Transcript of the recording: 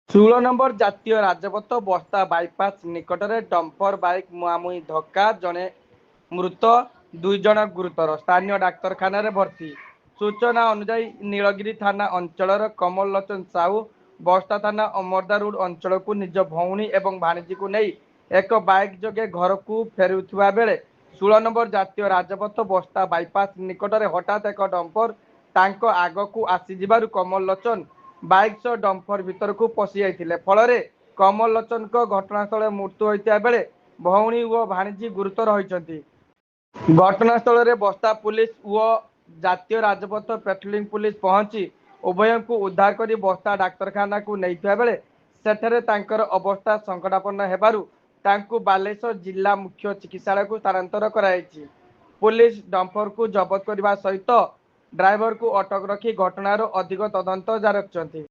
ଷୋହଳ ନମ୍ବର ଜାତୀୟ ରାଜପଥ ବସ୍ତା ବାଇପାସ ନିକଟରେ ଡମ୍ପର ବାଇକ୍ ମୁହାଁମୁହିଁ ଧକ୍କା, ଜଣେ ମୃତ, 2 ଜଣ ଗୁରୁତର, ସ୍ଥାନୀୟ ଡାକ୍ତରଖାନାରେ ଭର୍ତ୍ତି। ସୂଚନା ଅନୁଯାୟୀ ନୀଳଗିରି ଥାନା ଅଞ୍ଚଳର କମଲ ଲୋଚନ ସାହୁ ବସ୍ତା ଥାନା ଅମରଦା ରୋଡ ଅଞ୍ଚଳକୁ ନିଜ ଭଉଣୀ ଏବଂ ଭାଣିଜୀକୁ ନେଇ ଏକ ବାଇକ୍ ଯୋଗେ ଘରକୁ ଫେରୁଥିବା ବେଳେ 16 ନମ୍ବର ଜାତୀୟ ରାଜପଥ ବସ୍ତା ବାଇପାସ ନିକଟରେ ହଠାତ୍ ଏକ ଡମ୍ପର ତାଙ୍କ ଆଗକୁ ଆସିଯିବାରୁ କମଲ ଲୋଚନ ବାଇକ୍ ସହ ଡମ୍ପର ଭିତରକୁ ପଶି ଯାଇଥିଲେ। ଫଳରେ କମଲ ଲୋଚନଙ୍କ ଘଟଣାସ୍ଥଳରେ ମୃତ୍ୟୁ ହୋଇଥିବା ବେଳେ ଭଉଣୀ ଓ ଭାଣିଜୀ ଗୁରୁତର ହୋଇଛନ୍ତି। ଘଟଣାସ୍ଥଳରେ ବସ୍ତା ପୁଲିସ ଓ ଜାତୀୟ ରାଜପଥ ପାଟ୍ରୋଲିଂ ପୁଲିସ ପହଞ୍ଚି ଉଭୟଙ୍କୁ ଉଦ୍ଧାର କରି ବସ୍ତା ଡାକ୍ତରଖାନାକୁ ନେଇଥିବା ବେଳେ ସେଠାରେ ତାଙ୍କର ଅବସ୍ଥା ସଂକଟାପନ୍ନ ହେବାରୁ ତାଙ୍କୁ ବାଲେଶ୍ୱର ଜିଲ୍ଲା ମୁଖ୍ୟ ଚିକିତ୍ସାଳୟକୁ ସ୍ଥାନାନ୍ତର କରାଯାଇଛି। ପୁଲିସ ଡମ୍ପରକୁ ଜବତ କରିବା ସହିତ ଡ୍ରାଇଭରକୁ ଅଟକ ରଖି ଘଟଣାର ଅଧିକ ତଦନ୍ତ ଜାରି ରଖିଛନ୍ତି।